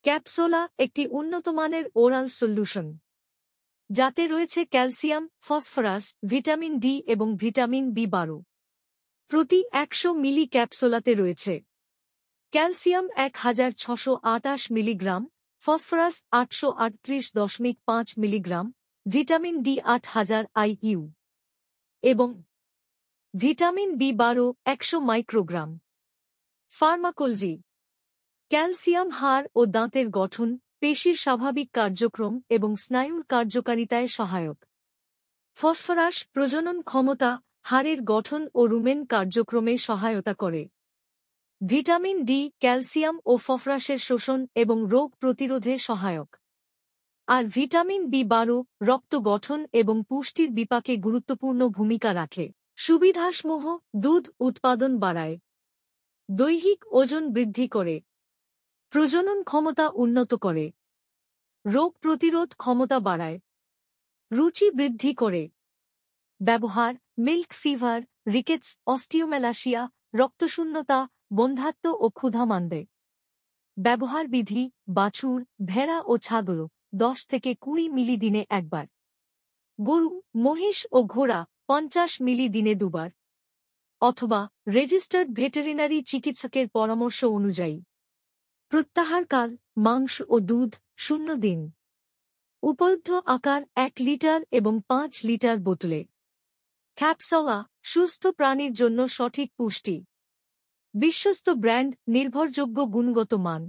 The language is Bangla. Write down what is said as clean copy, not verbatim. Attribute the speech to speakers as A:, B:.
A: ক্যাপসোলা একটি উন্নতমানের ওরাল সলিউশন যাতে রয়েছে ক্যালসিয়াম, ফসফরাস, ভিটামিন ডি এবং ভিটামিন বি12। প্রতি 100 মিলি ক্যাপসোলাতে রয়েছে calcium 1628 milligram, phosphorus 838.5 milligram, vitamin D 8000 IU এবং ভিটামিন বি12 100 মাইক্রোগ্রাম। ফার্মাকোলজি। ক্যালসিয়াম হাড় ও দাঁতের গঠন, পেশির স্বাভাবিক কার্যক্রম এবং স্নায়ুর কার্যকারিতায় সহায়ক। ফসফরাস প্রজনন ক্ষমতা, হাড়ের গঠন ও রুমেন কার্যক্রমে সহায়তা করে। ভিটামিন ডি ক্যালসিয়াম ও ফসফরাসের শোষণ এবং রোগ প্রতিরোধে সহায়ক। আর ভিটামিন বি12 রক্ত গঠন এবং পুষ্টির বিপাকে গুরুত্বপূর্ণ ভূমিকা রাখে। সুবিধাসমূহ: দুধ উৎপাদন বাড়ায়, দৈহিক ওজন বৃদ্ধি করে, প্রজনন ক্ষমতা উন্নত করে, রোগ প্রতিরোধ ক্ষমতা বাড়ায়, রুচি বৃদ্ধি করে। ব্যবহার: মিল্ক ফিভার, রিকেটস, অস্টিওমেলাসিয়া, রক্তশূন্যতা, বন্ধ্যাত্ব ও ক্ষুধা মান্দে। ব্যবহার বিধি: বাছুর, ভেড়া ও ছাগল 10 থেকে 20 মিলি দিনে একবার। গরু, মহিষ ও ঘোড়া 50 মিলি দিনে দুবার, অথবা রেজিস্টার্ড ভেটেরিনারি চিকিৎসকের পরামর্শ অনুযায়ী। প্রত্যাহারকাল: মাংস ও দুধ 0 দিন। উপলব্ধ আকার 1 লিটার এবং 5 লিটার বোতলে। ক্যাপসোলা সুস্থ প্রাণীর জন্য সঠিক পুষ্টি। বিশ্বস্ত ব্র্যান্ড, নির্ভরযোগ্য গুণগত মান।